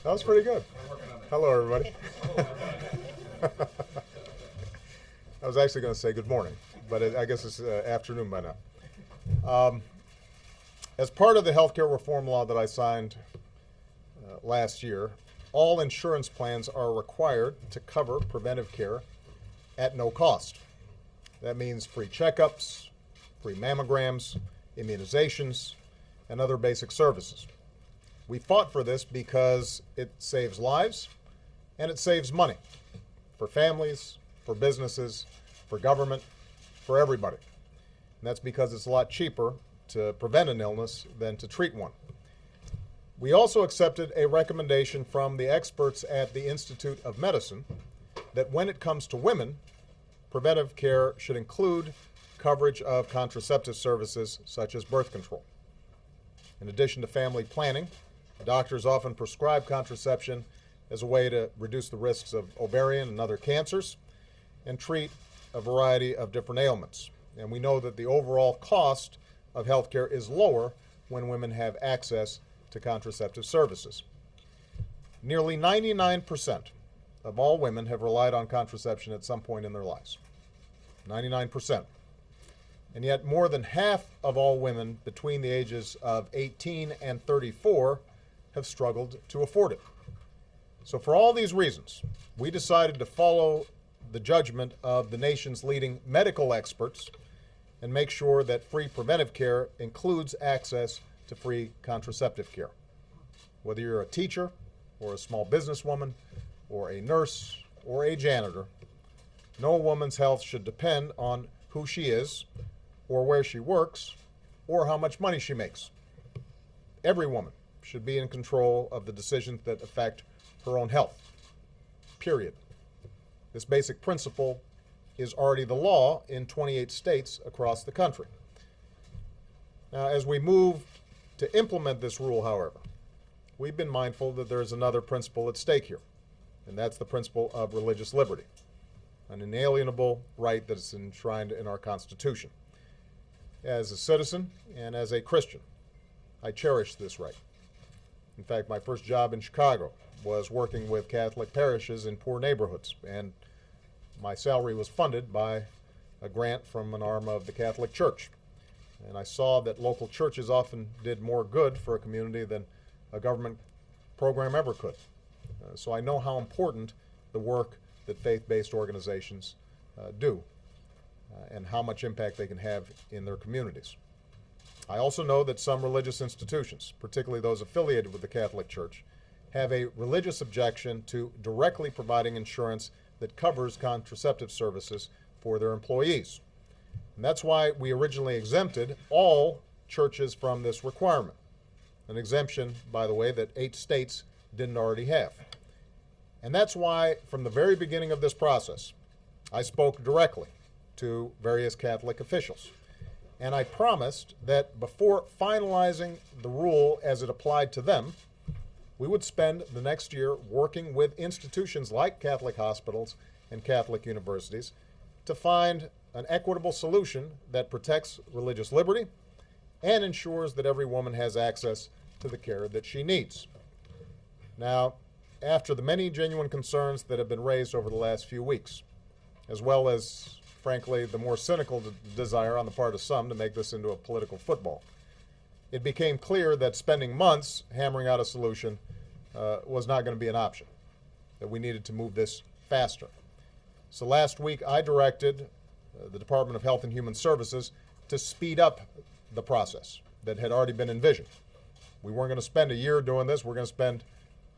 That was pretty good. Hello, everybody. I was actually going to say good morning, but I guess it's afternoon by now. As part of the healthcare reform law that I signed last year, all insurance plans are required to cover preventive care at no cost. That means free checkups, free mammograms, immunizations, and other basic services. We fought for this because it saves lives and it saves money for families, for businesses, for government, for everybody. And that's because it's a lot cheaper to prevent an illness than to treat one. We also accepted a recommendation from the experts at the Institute of Medicine that when it comes to women, preventive care should include coverage of contraceptive services such as birth control. In addition to family planning, doctors often prescribe contraception as a way to reduce the risks of ovarian and other cancers and treat a variety of different ailments. And we know that the overall cost of healthcare is lower when women have access to contraceptive services. Nearly 99% of all women have relied on contraception at some point in their lives. 99%. And yet more than half of all women between the ages of 18 and 34 have struggled to afford it. So for all these reasons, we decided to follow the judgment of the nation's leading medical experts and make sure that free preventive care includes access to free contraceptive care. Whether you're a teacher or a small businesswoman or a nurse or a janitor, no woman's health should depend on who she is or where she works or how much money she makes. Every woman should be in control of the decisions that affect her own health, period. This basic principle is already the law in 28 states across the country. Now, as we move to implement this rule, however, we've been mindful that there's another principle at stake here, and that's the principle of religious liberty, an inalienable right that is enshrined in our Constitution. As a citizen and as a Christian, I cherish this right. In fact, my first job in Chicago was working with Catholic parishes in poor neighborhoods, and my salary was funded by a grant from an arm of the Catholic Church. And I saw that local churches often did more good for a community than a government program ever could. So I know how important the work that faith-based organizations do and how much impact they can have in their communities. I also know that some religious institutions, particularly those affiliated with the Catholic Church, have a religious objection to directly providing insurance that covers contraceptive services for their employees. And that's why we originally exempted all churches from this requirement, an exemption, by the way, that 8 states didn't already have. And that's why, from the very beginning of this process, I spoke directly to various Catholic officials. And I promised that before finalizing the rule as it applied to them, we would spend the next year working with institutions like Catholic hospitals and Catholic universities to find an equitable solution that protects religious liberty and ensures that every woman has access to the care that she needs. Now, after the many genuine concerns that have been raised over the last few weeks, as well as, frankly, the more cynical desire on the part of some to make this into a political football, it became clear that spending months hammering out a solution was not going to be an option, that we needed to move this faster. So last week I directed the Department of Health and Human Services to speed up the process that had already been envisioned. We weren't going to spend a year doing this, we're going to spend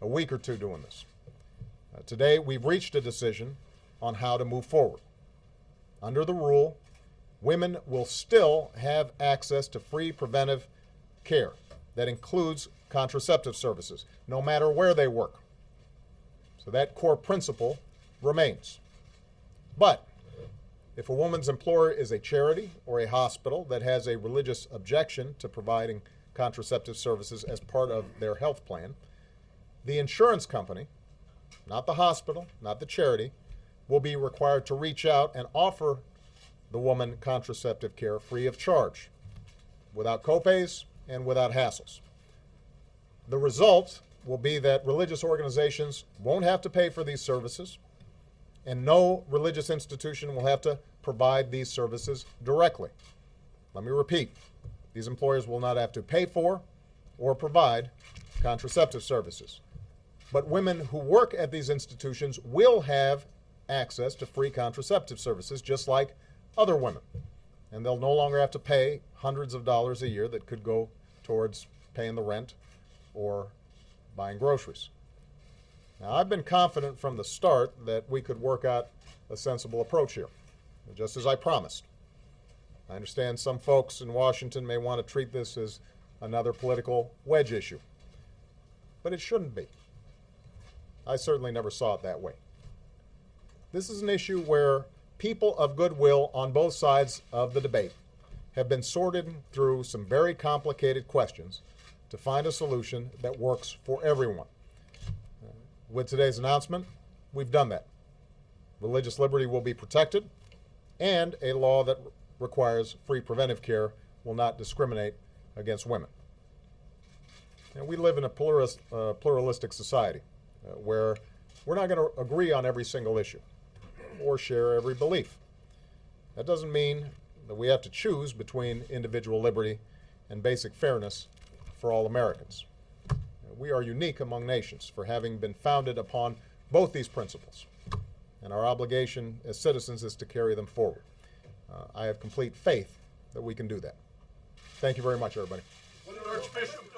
a week or two doing this. Today we've reached a decision on how to move forward. Under the rule, women will still have access to free preventive care that includes contraceptive services, no matter where they work. So that core principle remains. But if a woman's employer is a charity or a hospital that has a religious objection to providing contraceptive services as part of their health plan, the insurance company, not the hospital, not the charity, will be required to reach out and offer the woman contraceptive care free of charge, without copays and without hassles. The result will be that religious organizations won't have to pay for these services, and no religious institution will have to provide these services directly. Let me repeat, these employers will not have to pay for or provide contraceptive services. But women who work at these institutions will have access to free contraceptive services just like other women. And they'll no longer have to pay hundreds of dollars a year that could go towards paying the rent or buying groceries. Now, I've been confident from the start that we could work out a sensible approach here, just as I promised. I understand some folks in Washington may want to treat this as another political wedge issue, but it shouldn't be. I certainly never saw it that way. This is an issue where people of goodwill on both sides of the debate have been sorting through some very complicated questions to find a solution that works for everyone. With today's announcement, we've done that. Religious liberty will be protected, and a law that requires free preventive care will not discriminate against women. And we live in a pluralistic society where we're not going to agree on every single issue or share every belief. That doesn't mean that we have to choose between individual liberty and basic fairness for all Americans. We are unique among nations for having been founded upon both these principles, and our obligation as citizens is to carry them forward. I have complete faith that we can do that. Thank you very much, everybody. Archbishop